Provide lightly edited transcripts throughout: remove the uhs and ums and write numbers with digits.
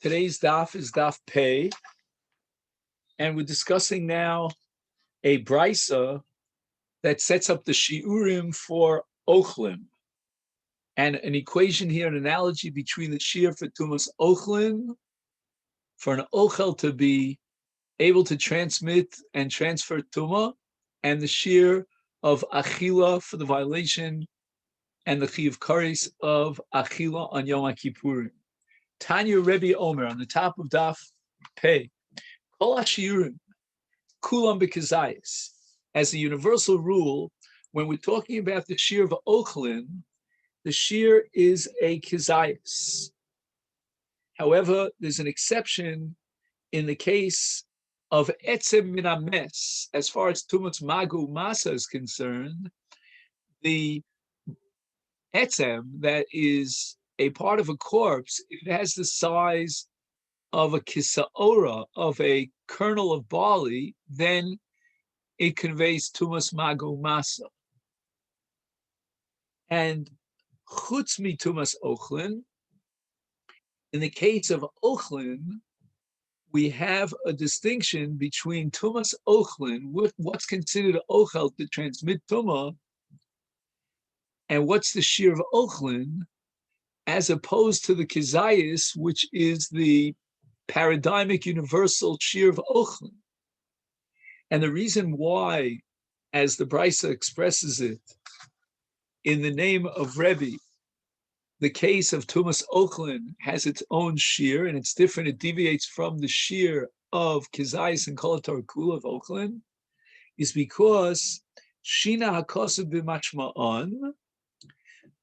Today's daf is daf pei, and we're discussing now a brisa that sets up the shiurim for ochlim, and an equation here, an analogy between the shiur for tumas ochlim, for an ochel to be able to transmit and transfer tuma, and the shiur of achila for the violation and the chiyuv kares of achila on Yom Kippurim. Tanya Rebbe Omer on the top of daf pei. Kol hashiurim kulam b'kezayis. As a universal rule, when we're talking about the shiur of ochlin, the shiur is a kezayis. However, there's an exception in the case of etzem min hames. As far as tumas magu masa is concerned, the etzem that is a part of a corpse, if it has the size of a kisaora, of a kernel of barley, then it conveys tumas mago masa. And chutz mi tumas ochlin, in the case of ochlin, we have a distinction between tumas ochlin, what's considered ochel to transmit tuma, and what's the shiur of ochlin, as opposed to the kezayis, which is the paradigmic universal shiur of ochlin. And the reason why, as the brisa expresses it, in the name of Rebbe, the case of tumas ochlin has its own shiur, and it's different. It deviates from the shiur of kezayis and kol kula of ochlin, is because shina hakosav b'machma'an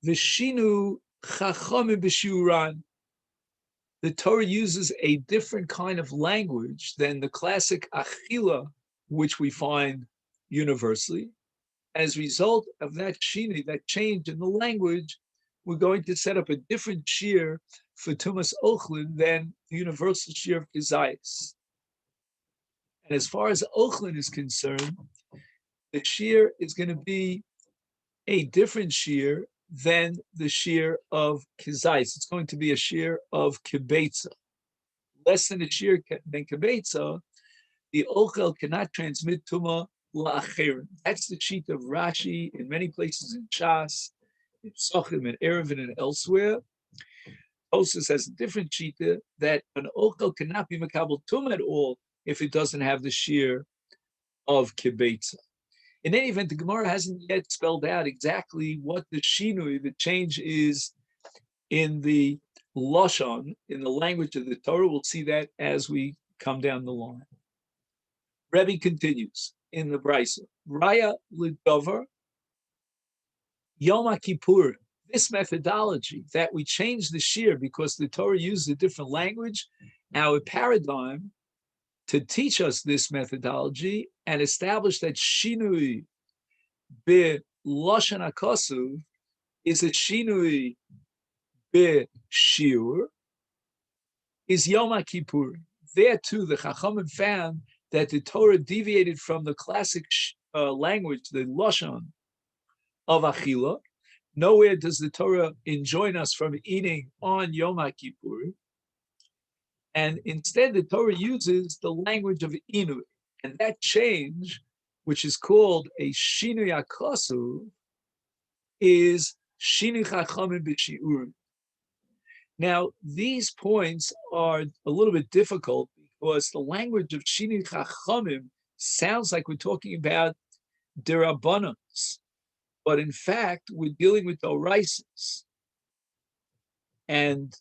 v'shinu chachamim b'shiuran. The Torah uses a different kind of language than the classic achila, which we find universally. As a result of that shini, that change in the language, we're going to set up a different shiur for tumas ochlin than the universal shiur of kezayis. And as far as ochlin is concerned, the shiur is going to be a different shiur than the shiur of kezayis. It's going to be a shiur of kibetza. Less than a shiur than kibetza, the ochel cannot transmit tuma la'acherim. That's the sheet of Rashi in many places in Shas, in Psachim, and Erevin, and elsewhere. Tosfos has a different sheet that an ochel cannot be makabel tuma at all if it doesn't have the shiur of kibetza. In any event, the Gemara hasn't yet spelled out exactly what the shinui, the change, is in the lashon, in the language of the Torah. We'll see that as we come down the line. Rebbe continues in the brisa. Raya l'dover Yom Kippur. This methodology that we change the shiur because the Torah uses a different language, our paradigm to teach us this methodology and establish that shinui be lashon hakosuv is a shinui be shiur, is Yom Kippur. There too, the Chachamim found that the Torah deviated from the classic language, the lashon of achila. Nowhere does the Torah enjoin us from eating on Yom Kippur. And instead, the Torah uses the language of Inu. And that change, which is called a Shinui HaKosuv, is Shinui Chachamim B'Shi'urim. Now, these points are a little bit difficult because the language of Shinui Chachamim sounds like we're talking about Derabanans. But in fact, we're dealing with Oraisis. And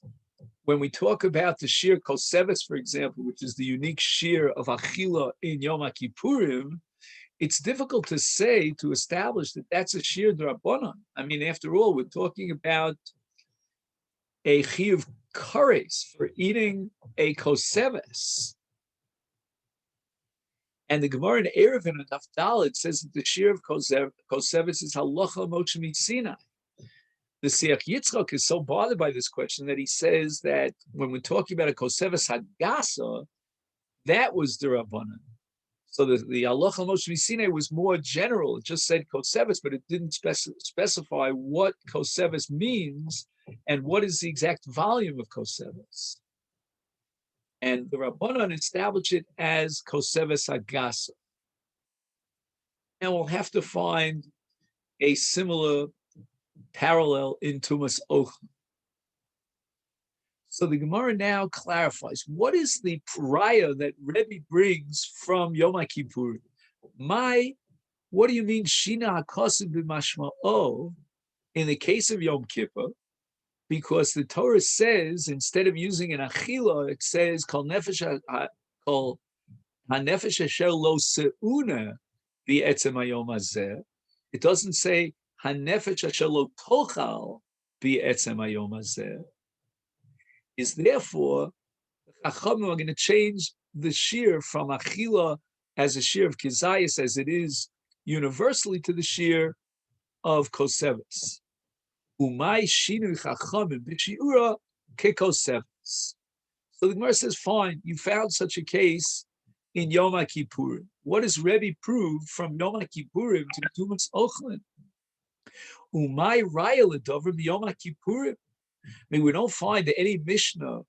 when we talk about the shiur koseves, for example, which is the unique shiur of achila in Yom Kippurim, it's difficult to say, to establish that that's a shiur d'Rabbanan. I mean, after all, we're talking about a chiyuv kares for eating a koseves. And the Gemara in Erevin and Daf Dalet says that the shiur of koseves is halacha moshe mitzina. The Siach Yitzchak is so bothered by this question that he says that when we're talking about a koseves hadgasa, that was the Rabbanan. So the halacha moshe mitzina was more general. It just said koseves, but it didn't specify what koseves means and what is the exact volume of koseves. And the Rabbanan establish it as Koseves Agasa. And we'll have to find a similar parallel in Tumas Ochlin. So the Gemara now clarifies, what is the raya that Rebbe brings from Yom Kippur? What do you mean, Shina HaKosim b'mashma'o, in the case of Yom Kippur? Because the Torah says, instead of using an achila, it says, Kol nefesh ha-nefesh asher lo se'una b'etzem hayom hazeh. It doesn't say, ha-nefesh asher lo tochal b'etzem hayom hazeh. Is therefore, the Chachamim are going to change the shir from achila as a shir of kizayis, as it is universally, to the shir of koseves. Umay shinu chachamim b'shiura kekoseves. So the Gemara says, fine, you found such a case in Yom Kippurim. What does Rebbe prove from Yom Kippurim to Tumas Ochlin? Umay raya l'dovrim Yom Kippurim. I mean, we don't find any Mishnah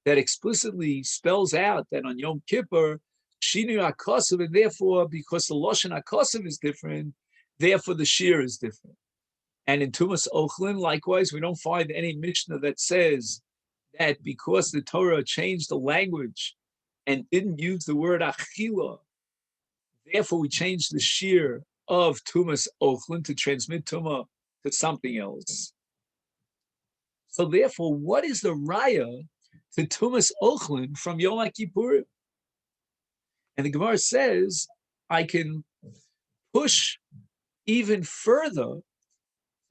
that explicitly spells out that on Yom Kippur, Shinu HaKosev, and therefore, because the Lashon HaKosev is different, therefore the Shir is different. And in Tumas Ochlin, likewise, we don't find any Mishnah that says that because the Torah changed the language and didn't use the word Achila, therefore we changed the Shir of Tumas Ochlin to transmit Tumah to something else. So therefore, what is the raya to Tumas Ochlin from Yom Kippurim? And the Gemara says, I can push even further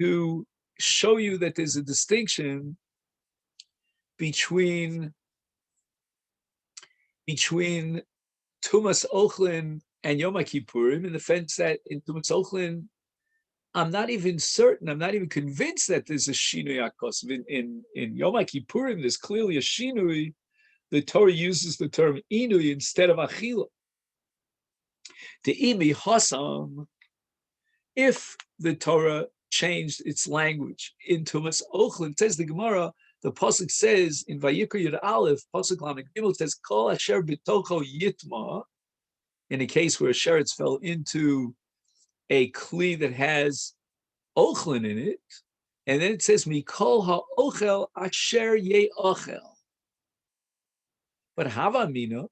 to show you that there's a distinction between Tumas Ochlin and Yom Kippurim, in the sense that in Tumas Ochlin, I'm not even convinced that there's a Shinui HaKosev. In Yom Kippurim, there's clearly a Shinui. The Torah uses the term Inui instead of Achila. The Imi Hasam, if the Torah changed its language in Tumas Ochlin, says the Gemara, the Pasuk says in Vayikra Yud Aleph, Pasuk Lamed Gimel, says, Kol Asher B'tocho Yitma, in a case where a sheretz fell into a kli that has ochlin in it, and then it says mikol ha'ochel asher ye'ochel. But Havamina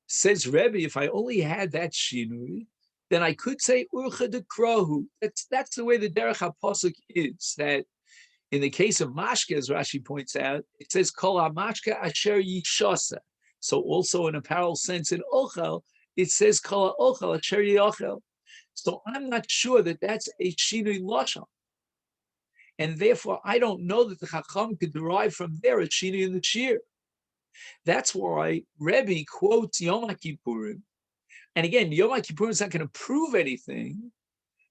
says, Rebbe, if I only had that shinui, then I could say urcha de krohu. That's the way the derech hapasuk is. That in the case of mashke, as Rashi points out, it says kol ha'mashke asher yishasa. So also in a parallel sense in ochel, it says kol ha'ochel asher ye'ochel. So I'm not sure that that's a shinui lashon, and therefore I don't know that the Chacham could derive from there a shinui in the shir. That's why Rebbe quotes Yom Kippurim, and again, Yom Kippurim is not going to prove anything,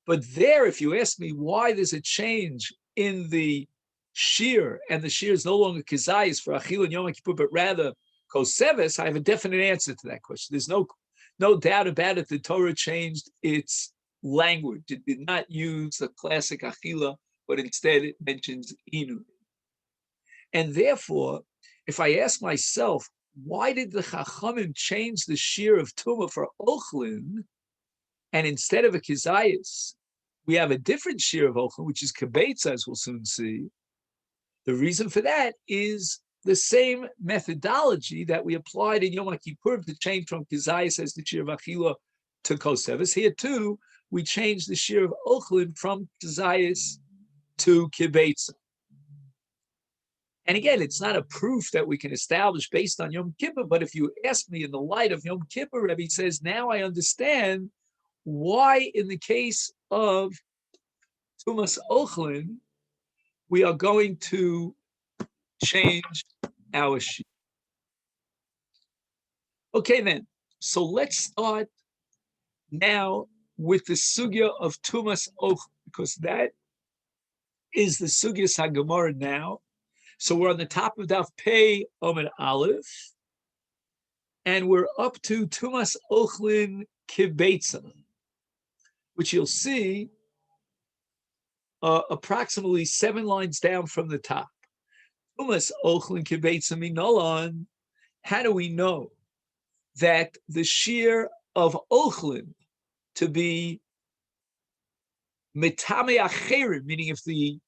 but there, if you ask me why there's a change in the shir, and the shir is no longer kizayis for Achil and Yom Kippur, but rather koseves, I have a definite answer to that question. There's no doubt about it. The Torah changed its language. It did not use the classic achila, but instead it mentions inu. And therefore, if I ask myself, why did the Chachamim change the shir of Tumah for Ochlin, and instead of a Kizayis, we have a different shir of Ochlin, which is Kibetza, as we'll soon see? The reason for that is the same methodology that we applied in Yom Kippur to change from Kizayis as the shir of Achila to Koseves. Here too, we changed the shir of Ochlin from Kizayis to Kibetza. And again, it's not a proof that we can establish based on Yom Kippur, but if you ask me in the light of Yom Kippur, Rebbe says, now I understand why in the case of Tumas Ochlin, we are going to change our shir. Okay, then. So let's start now with the sugya of Tumas Ochlin, because that is the sugya Sagamara now. So we're on the top of Daf Pei Amud Aleph, and we're up to Tumas Ochlin Kibetza, which you'll see approximately 7 lines down from the top. Tumas Ochlin Kibetza Minolan how do we know that the shear of Ochlin to be Mitame Acherim, meaning if the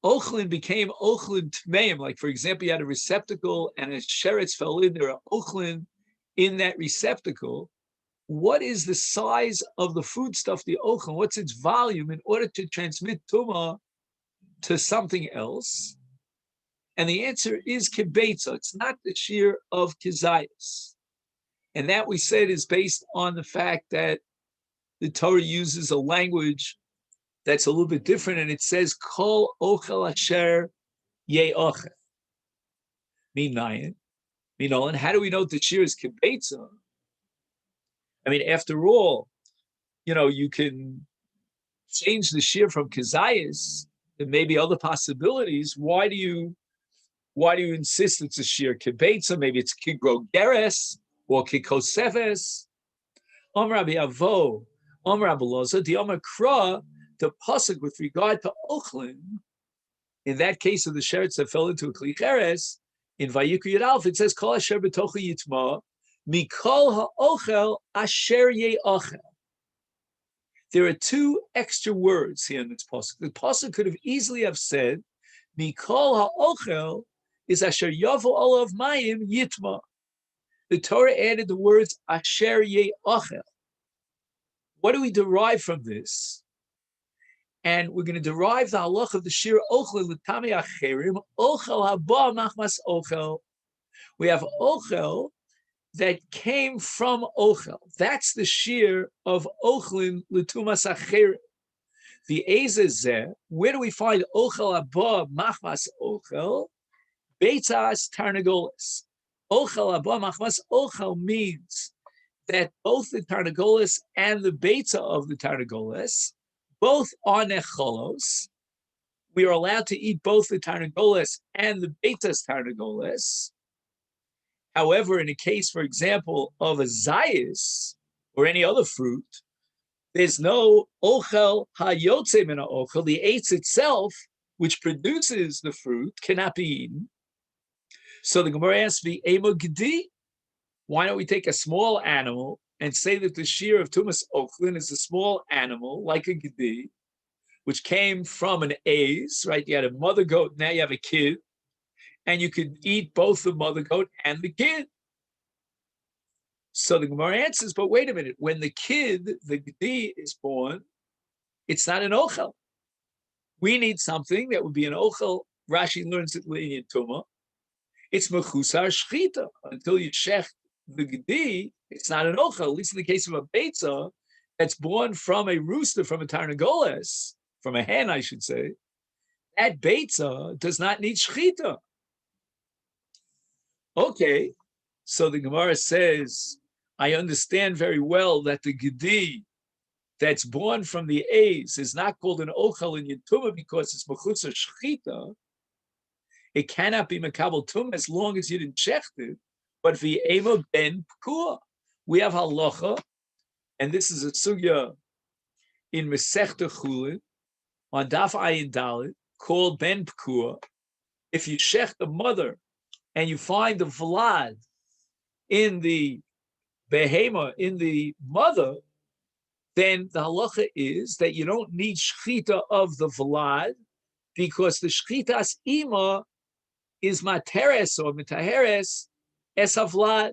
Ochlin became Ochlin Tmeim, like for example, you had a receptacle and a sheretz fell in, there are Ochlin in that receptacle. What is the size of the foodstuff, the Ochlin? What's its volume in order to transmit Tumah to something else? And the answer is Kibetza. It's not the shear of Kizayas. And that we said is based on the fact that the Torah uses a language that's a little bit different, and it says Kol Ochel Asher Ye'ochel. And how do we know the shear is Kibetza? I mean, after all, you can change the shear from Kizayas. There may be other possibilities. Why do you insist it's a shear Kibetza? Maybe it's Kigro Geres or Kikosefes. Rabbi Avo, Rabbi Loza, the Kra, the pasuk with regard to Ochlin, in that case of the sheretz that fell into a Kli Cheres, in Vayikra Yud Aleph, it says, Kol asher b'tocha yitma, mikol ha'ochel asher ye'ochel. There are two extra words here in this pasuk. The pasuk could have easily have said, mikol ha'ochel is asher yavo olav mayim yitma. The Torah added the words asher ye'ochel. What do we derive from this? And we're going to derive the halach of the shir ochel l'tamei acherim, ochel haba machmas ochel. We have ochel that came from ochel. That's the shir of ochlin l'tumas acherim. The ezezeh, where do we find ochel haba machmas ochel? Beitzas tarnagolis. Ochel haba machmas ochel means that both the tarnagolis and the beta of the tarnagolis, both are necholos. We are allowed to eat both the tarnagolis and the beta's tarnagolis. However, in a case, for example, of a zayis or any other fruit, there's no ochel hayotze min ha'ochel. The eitz itself, which produces the fruit, cannot be eaten. So the Gemara asks, "V'ema gedi." Why don't we take a small animal and say that the shear of Tumas Ochlin is a small animal, like a gedi, which came from an aiz, right? You had a mother goat, now you have a kid, and you could eat both the mother goat and the kid. So the Gemara answers, but wait a minute, when the kid, the gedi, is born, it's not an ochel. We need something that would be an ochel. Rashi learns it in Tumah. It's mechusar shchita. Until you shech the gedi, it's not an ochel. At least in the case of a beitza that's born from a rooster, from a tarnagoles, from a hen, I should say, that beitza does not need shchita. Okay, so the Gemara says, I understand very well that the gedi that's born from the aiz is not called an ochel in Yituma because it's mechutza shchita. It cannot be mekabel tum as long as you didn't shecht it. But v'ema ben pkua, we have halacha, and this is a sugya in Masechet Chulin on Daf Ayin Dalet called ben pkua. If you shecht the mother and you find the vlad in the behema, in the mother, then the halacha is that you don't need shchita of the vlad because the shchitas ima is materes or mitaheres es havlad.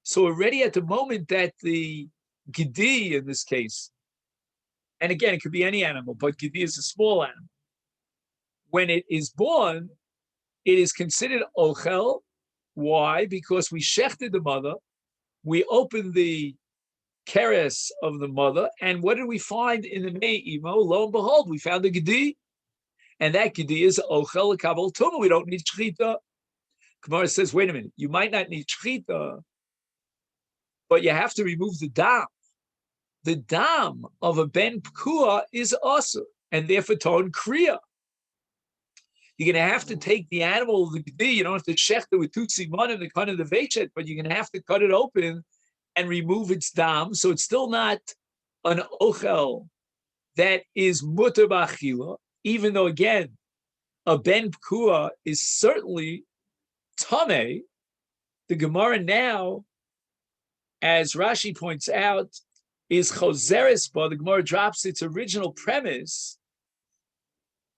So already at the moment that the gedi in this case, and again, it could be any animal, but gedi is a small animal. When it is born, it is considered ochel. Why? Because we shechted the mother, we opened the keres of the mother, and what did we find in the me'imo? Lo and behold, we found the gedi, and that gedi is ochel kabel tumah. We don't need shchita. Gemara says, wait a minute, you might not need shchita, but you have to remove the dam. The dam of a ben pkua is also, and therefore ton kriya. You're going to have to take the animal, the gedi, you don't have to shecht it with tutsi mon and the kind of the vechet, but you're going to have to cut it open and remove its dam. So it's still not an ochel that is mutar b'achila, even though, again, a ben pkua is certainly tameh. The Gemara now, as Rashi points out, is choseres ba. The Gemara drops its original premise,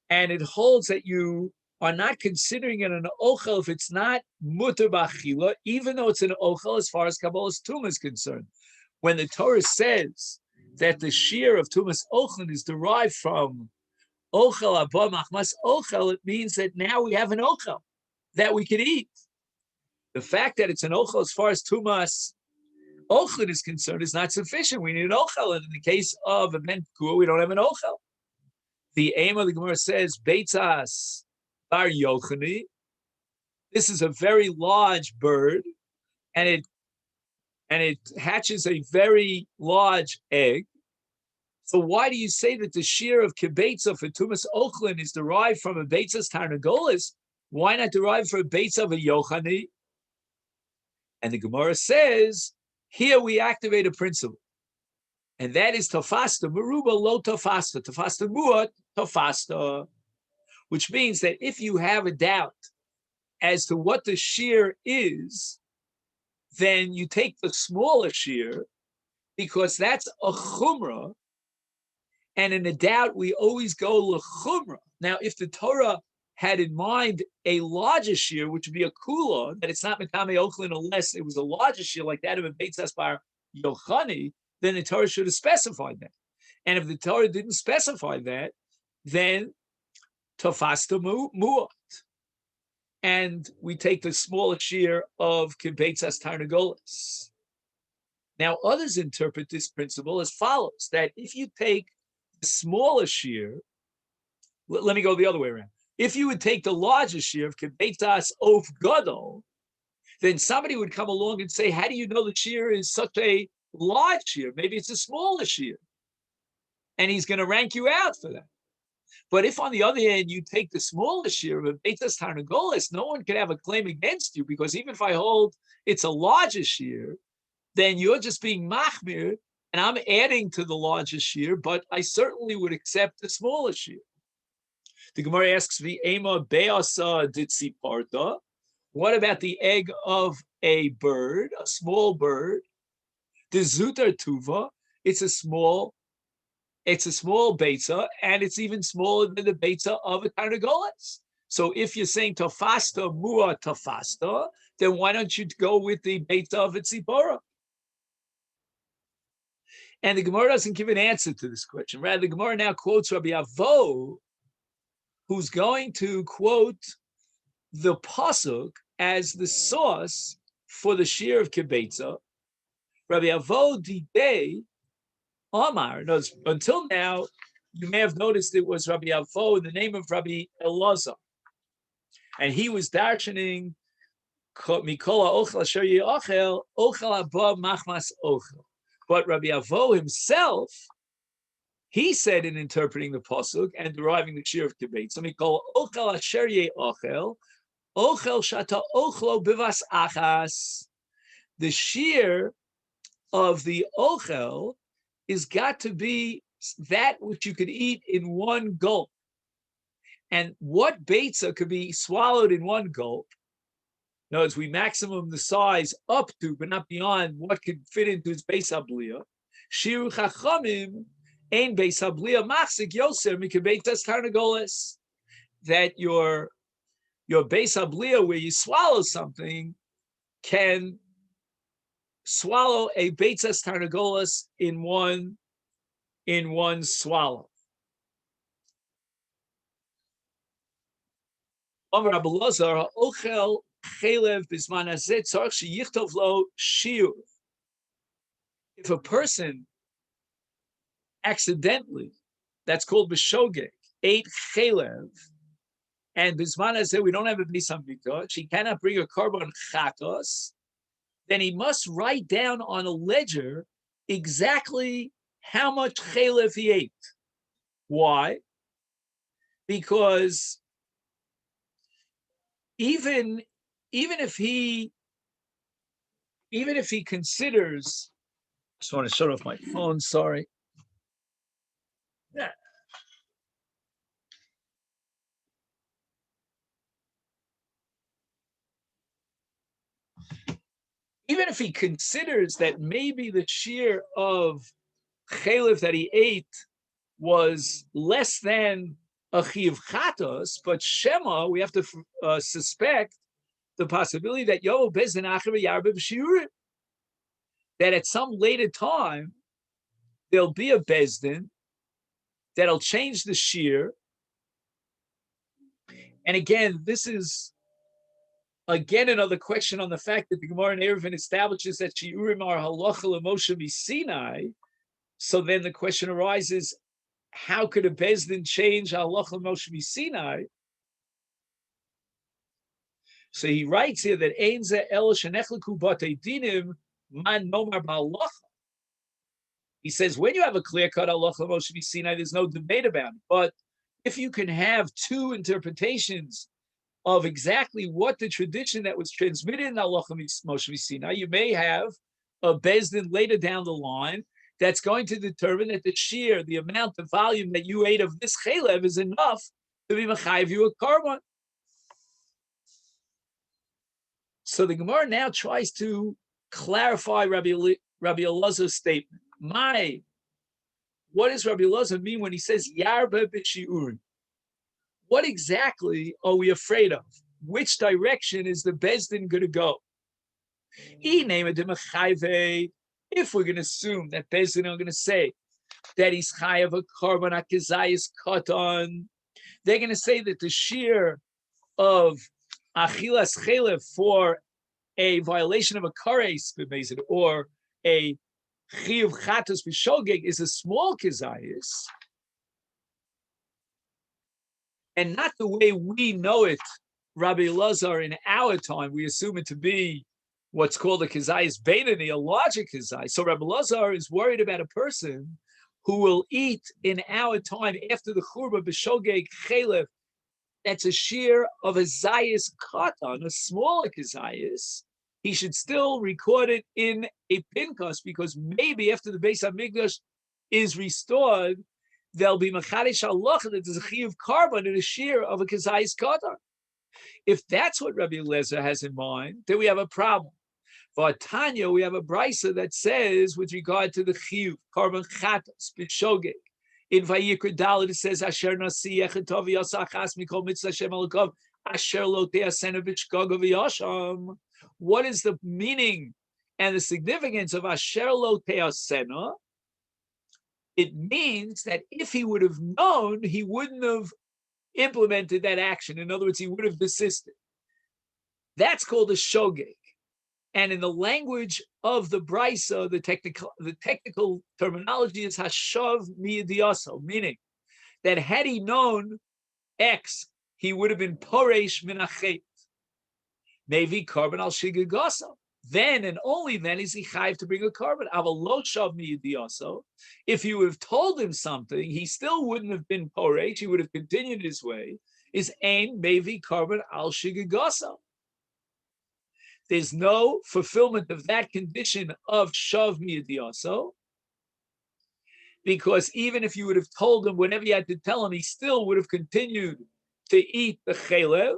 and it holds that you are not considering it an ochel if it's not mutar b'achila, even though it's an ochel as far as Kabbalah's tumah is concerned. When the Torah says that the shear of tumas ochel is derived from ochel abba machmas ochel, it means that now we have an ochel that we can eat. The fact that it's an ochel as far as tumas ochel is concerned is not sufficient. We need an ochel, and in the case of a ben pekua, we don't have an ochel. The aim of the Gemara says beitzas bar yochani. This is a very large bird, and it hatches a very large egg. So why do you say that the shear of kibetza for tumas ochlin is derived from a beitzas tarnagolis? Why not derive from a beitza of a yochani? And the Gemara says, here we activate a principle, and that is tafasta meruba lo tafasta, tafasta muat tafasta, which means that if you have a doubt as to what the shear is, then you take the smaller shear, because that's a chumrah, and in a doubt we always go lechumrah. Now, if the Torah had in mind a larger shear, which would be a kula, that it's not metame ochlin unless it was a larger shear like that of a beitzas bar yochani, then the Torah should have specified that. And if the Torah didn't specify that, then tafasta muat, and we take the smaller shear of kibeitzas tarnagolis. Now, others interpret this principle as follows: that if you take the smaller shear, let me go the other way around. If you would take the larger shear of kibeitzas of gadol, then somebody would come along and say, how do you know the shear is such a large shear? Maybe it's a smaller shear. And he's going to rank you out for that. But if on the other hand, you take the smaller shear of a beitzas tarnagolis, no one can have a claim against you, because even if I hold it's a larger shear, then you're just being machmir, and I'm adding to the larger shear, but I certainly would accept the smaller shear. The Gemara asks, "V'ema be'asa ditziparta." What about the egg of a bird, a small bird? The zutar tuva. It's a small beitza, and it's even smaller than the beitza of a tarnagolis. So if you're saying tafasta mua tafasta, then why don't you go with the beitza of a tzipora? And the Gemara doesn't give an answer to this question. Rather, the Gemara now quotes Rabbi Avo, who's going to quote the pasuk as the source for the shear of kibetza. Rabbi Avo didei Omar. Until now, you may have noticed it was Rabbi Avo in the name of Rabbi Elazar, and he was darshaning mikola ochel asher ye'achel ochel abba machmas ochel. But Rabbi Avo himself, he said in interpreting the pasuk and deriving the shear of kibetza, mikola ochel asher ye'achel ochel shata ochlo bivas achas. The shear of the ochel is got to be that which you could eat in one gulp. And what beitza could be swallowed in one gulp? In other words, we maximum the size up to, but not beyond what could fit into its beis habliya. Shiru chachamim ein beis habliya machzik yoser mikebeitas tarnagoles. That your beis habliya, where you swallow something, can swallow a beitzas tarnagolas in one swallow. Amar Rabbi Elazar, ochel chelev bisman hazeh tzarich sheyichtov lo shiur. If a person accidentally, that's called b'shogeg, ate chelev, and bisman hazeh we don't have a bris hamikdash, she cannot bring a korban chatos, then he must write down on a ledger exactly how much chelev he ate. Why? Because even if he considers, I just want to shut off my phone, sorry. Yeah. even if he considers that maybe the shear of chalev that he ate was less than a chiv chatos, but Shema, we have to suspect the possibility that Yovo Bezdin Acher Yarbe B'Shiurim, that at some later time there'll be a Bezdin that'll change the shear. And again, this is another question on the fact that the Gemara in Eruvin establishes that Shiurim are halacha l'Moshe Sinai. So then the question arises, how could a Bezdin change halacha l'Moshe Sinai? So he writes here that Ein ze el shenechleku batei dinim man nomar ba'halacha. He says when you have a clear-cut halacha l'Moshe Sinai, there's no debate about it. But if you can have two interpretations of exactly what the tradition that was transmitted in halacha Moshe Sinai, you may have a Bezdin later down the line that's going to determine that the shear, the amount, the volume that you ate of this chalev is enough to be mechayiv you a korban. So the Gemara now tries to clarify Rabbi Elazar's statement. What does Rabbi Elazar mean when he says yarba b'shiurim? What exactly are we afraid of? Which direction is the Bezdin going to go? If we're going to assume that Bezdin are going to say that he's chayav a korban akizayis katan, they're going to say that the shear of achilas chalev for a violation of a kares b'mezid or a chiyuv chatos b'shogeg is a small kizayis, and not the way we know it, Rabbi Elazar, in our time. We assume it to be what's called a kizayis beinoni, a larger kizayis. So Rabbi Elazar is worried about a person who will eat in our time after the churba b'shogeg chalev that's a shear of a zayis katan, a smaller kizayis. He should still record it in a pinkas, because maybe after the Beis HaMikdash is restored, there'll be machadish halacha that there's a chiyuv korban in a shear of a kizayis katan. If that's what Rabbi Elazar has in mind, then we have a problem. For Tanya, we have a brisa that says, with regard to the chiyuv korban chatas b'shogeg, in Vayikra Dalet it says, "Asher nasi echetov yasachas mikol mitzvah Hashem alokov asher lo te'asena b'shgog v'yasham." What is the meaning and the significance of asher lo te'asena? It means that if he would have known, he wouldn't have implemented that action. In other words, he would have desisted. That's called a shogeg. And in the language of the brisa, the technical terminology is hashav miyadiyaso, meaning that had he known X, he would have been poresh min hachet. Maybe korban al shigagaso. Then and only then is he chayiv to bring a korban. Aval lo shav miyadiyaso. If you would have told him something, he still wouldn't have been poresh. He would have continued his way. Is ein maybe korban al shigagaso. There's no fulfillment of that condition of shav miyadiyaso, because even if you would have told him whenever you had to tell him, he still would have continued to eat the chalev.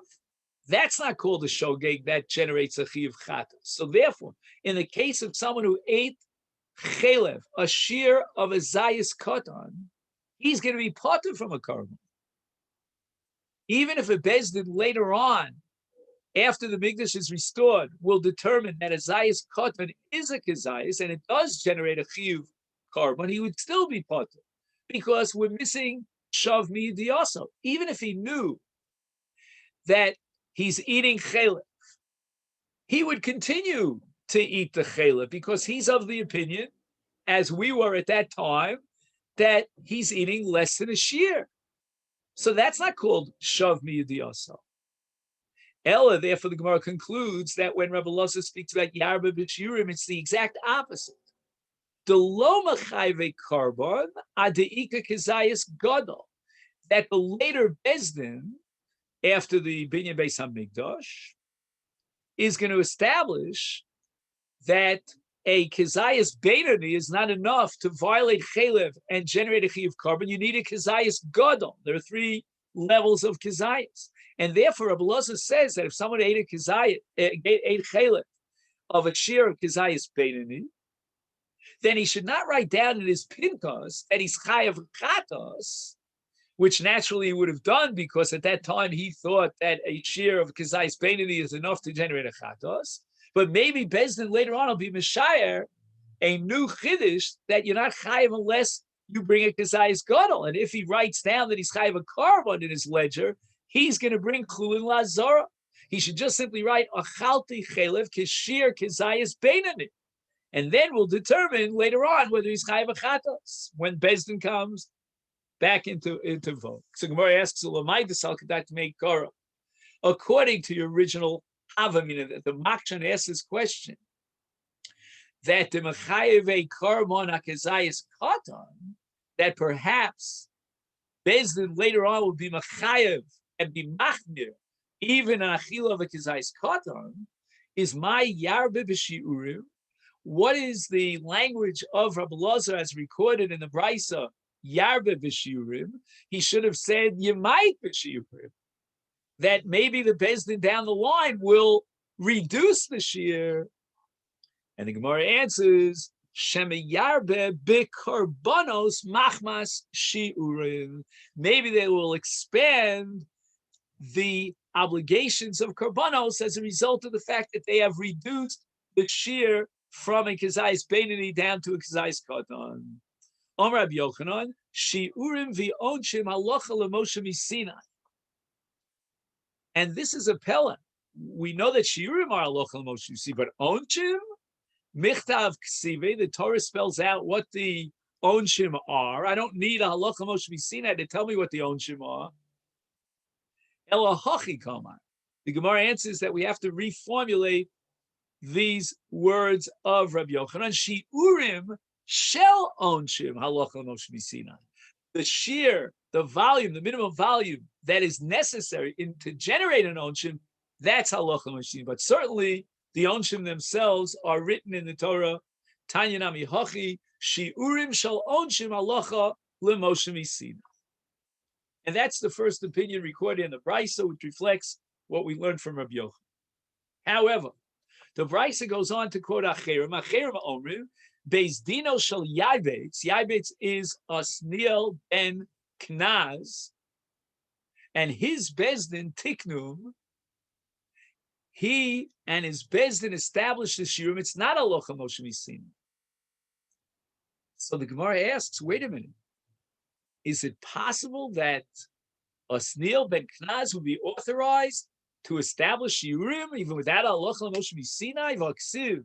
That's not called a shogeg. That generates a chiyuv chatas. So therefore, in the case of someone who ate chalev, a shear of a zayis katan, he's going to be potter from a korban. Even if a bezdin later on, after the Mikdash is restored, will determine that a zayis katan is a kizayis and it does generate a chiyuv korban, he would still be potter, because we're missing shav miyadiyaso. Even if he knew that he's eating chalev, he would continue to eat the chalev, because he's of the opinion, as we were at that time, that he's eating less than a shear. So that's not called shav miyadiyaso. Ella, therefore, the Gemara concludes that when Rabbi Elazar speaks about yarba b'shiurim, it's the exact opposite. The lo machayve korban adeika kizayis gadol, that the later bezdin, after the binyan Beis HaMikdash, is going to establish that a kizayis beinoni is not enough to violate chalev and generate a chiyuv korban. You need a kizayis gadol. There are three levels of kizayis. And therefore, Rabbi Elazar says that if someone ate a kizayis, ate chalev of a shir of Kizayis Beinani, then he should not write down in his Pinkas that he's Chayav Chatos, which naturally he would have done because at that time he thought that a shir of Kizayis Beinani is enough to generate a Chatos. But maybe Bezdin later on will be Mishayer, a new Chiddush that you're not Chayav unless you bring a Kizayis Gadol. And if he writes down that he's Chayav a Carbon in his ledger, he's going to bring Chulin Lazara. He should just simply write Achalti Chelev Kishir Kizayis Beinani. And then we'll determine later on whether he's Chayav a Chatos when Bezdin comes back into vogue. So Gemara asks, according to your original Havamina, that the Makshan asks this question, that the Mechayev Karmon HaKazayis Katan, that perhaps Bezdin later on will be Mechayev and be Machmir, even an Achila of a Kazayis Katan, is my Yarbe B'Shiurim. What is the language of Rabbi Lazar as recorded in the Brisa? Yarbe B'Shiurim. He should have said Yemait B'Shiurim. That maybe the Bezdin down the line will reduce the shear. And the Gemara answers, Shema Yarbe B'Karbanos Machmas Shiurim. Maybe they will expand the obligations of Karbanos as a result of the fact that they have reduced the shear from a Kizayis Beinani down to a Kizayis Katan. Omer Rabbi Yochanan, Shiurim v'onshim halacha l'Moshe miSinai. And this is a pella. We know that Shiurim are halacha l'Moshe miSinai, but onshim, michtav ksive, the Torah spells out what the onshim are. I don't need a halacha l'Moshe miSinai to tell me what the onshim are. Ela hachi kamar. The Gemara answers that we have to reformulate these words of Rabbi Yochanan. Shiurim shel onshim halacha l'Moshe miSinai. The shear, the volume, the minimum volume that is necessary to generate an onshim, that's halacha l'Moshe miSinai. But certainly the onshim themselves are written in the Torah. Tanya nami hachi shiurim shel onshim halacha l'Moshe miSinai. And that's the first opinion recorded in the Brisa, which reflects what we learned from Rabbi Yochanan. However, the Brisa goes on to quote Acherim. Acherim Omrim, Beis Dino Shel Yaibetz. Yaibetz is Osniel ben Knaz, and his Bezdin Tiknum. He and his Bezdin established the shiurim. It's not halacha Moshe miSinai. So the Gemara asks, wait a minute. Is it possible that Osniel ben Knaz would be authorized to establish shiurim even without halacha l'Moshe miSinai? V'aksiv.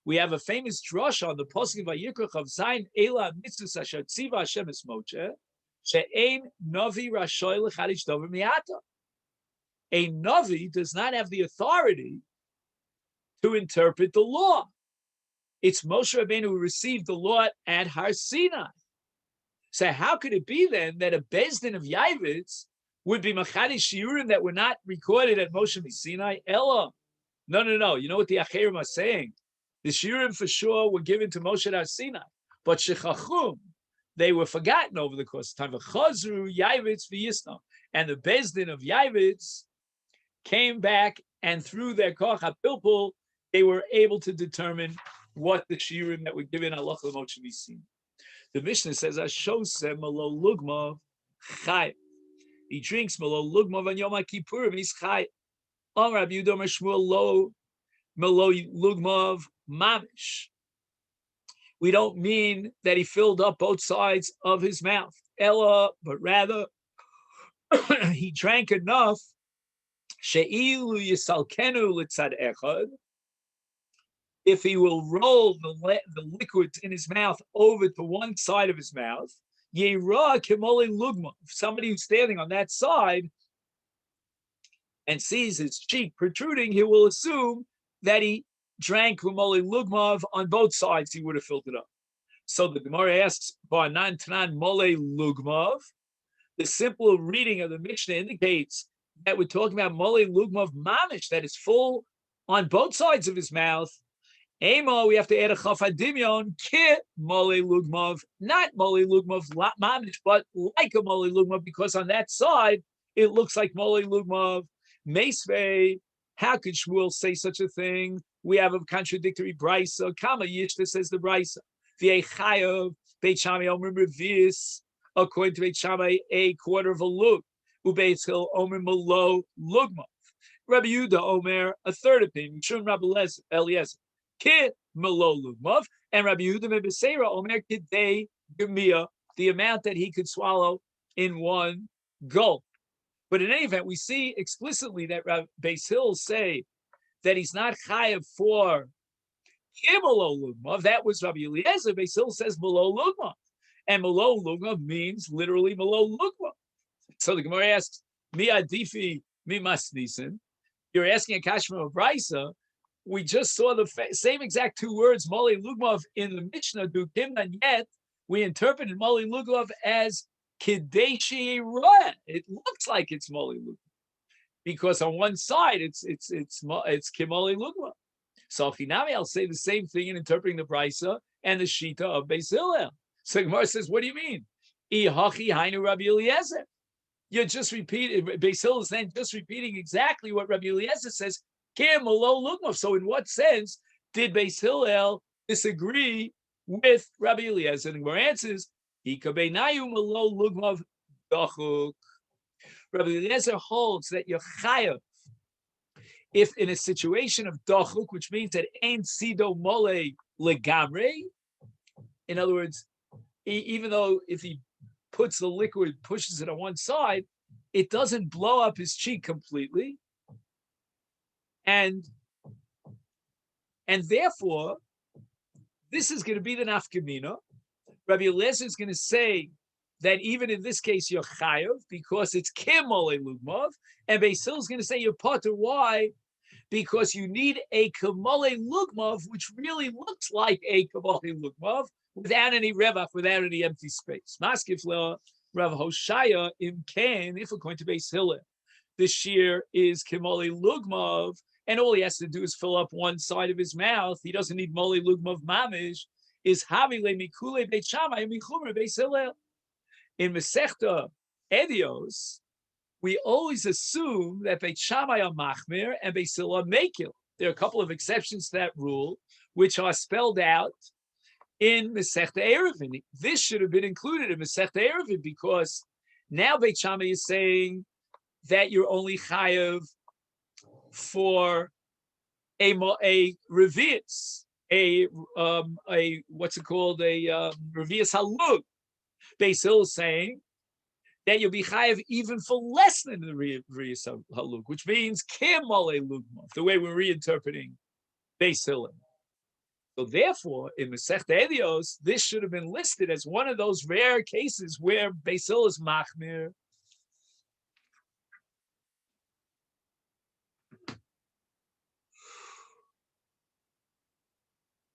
We have a famous drush on the pasuk of Vayikra of Zayin Ela Mitzvus Asher Tziva Hashem Es Moshe she'ein Navi Rashoy L'Chadish Dover Mi'ata. A Navi does not have the authority to interpret the law. It's Moshe Rabbeinu who received the law at Har Sinai. So how could it be then that a Bezdin of Yaivitz would be Machadish Shiurim that were not recorded at Moshe miSinai? Ella. No. You know what the Acherim are saying? The Shiurim for sure were given to Moshe at Har Sinai, but Shechachum, they were forgotten over the course of time. V'chazru Yaivitz v'yisnam. And the Bezdin of Yaivitz came back, and through their Koch HaPilpul, they were able to determine what the Shiurim that were given halacha l'Moshe miSinai. The Mishnah says, Ashosem malo lugmav chay. He drinks malo lugmav on Yom Kippurim, he's chay. Amar Rabbi Yehuda Amar Shmuel lo malo lugmav mamish. We don't mean that he filled up both sides of his mouth. Ella, but rather he drank enough. She'ilu yisalkenu litzad echad. If he will roll the liquids in his mouth over to one side of his mouth, Yera Kimoli Lugma, somebody who's standing on that side and sees his cheek protruding, he will assume that he drank Kimoli Lugmav on both sides, he would have filled it up. So the Gemara asks, Ba'anan Tanan Mole Lugmav. The simple reading of the Mishnah indicates that we're talking about Mole Lugmav Mamish, that is full on both sides of his mouth. Emo, we have to add a chafadimion, ki mole lugmav, not mole lugmav mamish, but like a mole lugmav, because on that side it looks like mole lugmav. Meisvei, how could Shmuel say such a thing? we have a contradictory brisa. Kama Yishta says the brisa. V'echayav Beit Shammai Omer Revis, according to Beit Shammai, a quarter of a lug. Ubeit Hillel Omer Malo Lugma. Rabbi Yehuda Omer, a third opinion. Shum Rabbi Eliezer, Kid Malo Lugmav, and Rabbi Yehuda Mebeseira Omer Kidei Gemia, the amount that he could swallow in one gulp. But in any event, we see explicitly that Beis Hillel say that he's not chayav for Malo Lugmav. That was Rabbi Eliezer. Beis Hillel says Malo Lugmav, and Malo Lugmav means literally Malo Lugmav. So the Gemara asks, Mi adifi mi masnisen. You're asking a kashma of Brisa. We just saw the same exact two words, Moli Lugmav, in the Mishnah, Dukim, and yet we interpreted Moli Lugmav as Kideshi Roeh. It looks like it's Moli Lugmav because on one side it's Kimoli Lugmav. So Finami, I'll say the same thing in interpreting the Brisa and the Shita of Beis Hillel. So Gemara says, what do you mean? Ihachi Hainu Rabbi Eliezer. You're just repeating, Beis Hillel is then just repeating exactly what Rabbi Eliezer says, Kim Malo Lugmav. So in what sense did Beis Hillel disagree with Rabbi Eliezer? And the answers, Ikabeinayu Malo Lugmav Dachuk. Rabbi Eliezer holds that you're chayav if in a situation of dachuk, which means that ain't sido mole legamre. In other words, even though if he puts the liquid, pushes it on one side, it doesn't blow up his cheek completely. And therefore, this is going to be the nafkamina. Rabbi Eliezer is going to say that even in this case, you're chayav because it's kimole lugmav. And Beis Hillel is going to say you're potter. Why? Because you need a kimole lugmav, which really looks like a kimole lugmav, without any revach, without any empty space. Maskifla Rav Hoshaya imken, if we're going to Beis Hillel, the shear is kimole lugmav, and all he has to do is fill up one side of his mouth. He doesn't need mole lugmav mamish. Is havile mikule Beit Shammai michumre Beis Hillel. In Masechet Edios, we always assume that Beit Shammai are machmir and Beis Hillel are mekil. There are a couple of exceptions to that rule, which are spelled out in Masechet Eruvin. This should have been included in Masechet Eruvin because now Beit Shammai is saying that you're only chayav for a revius, a what's it called, a revius halug. Beis Hillel is saying that you'll be chayav even for less than the revius halug, which means kimole lugmav, the way we're reinterpreting Beis Hillel. So therefore, in Masechet Edios, this should have been listed as one of those rare cases where Beis Hillel is machmir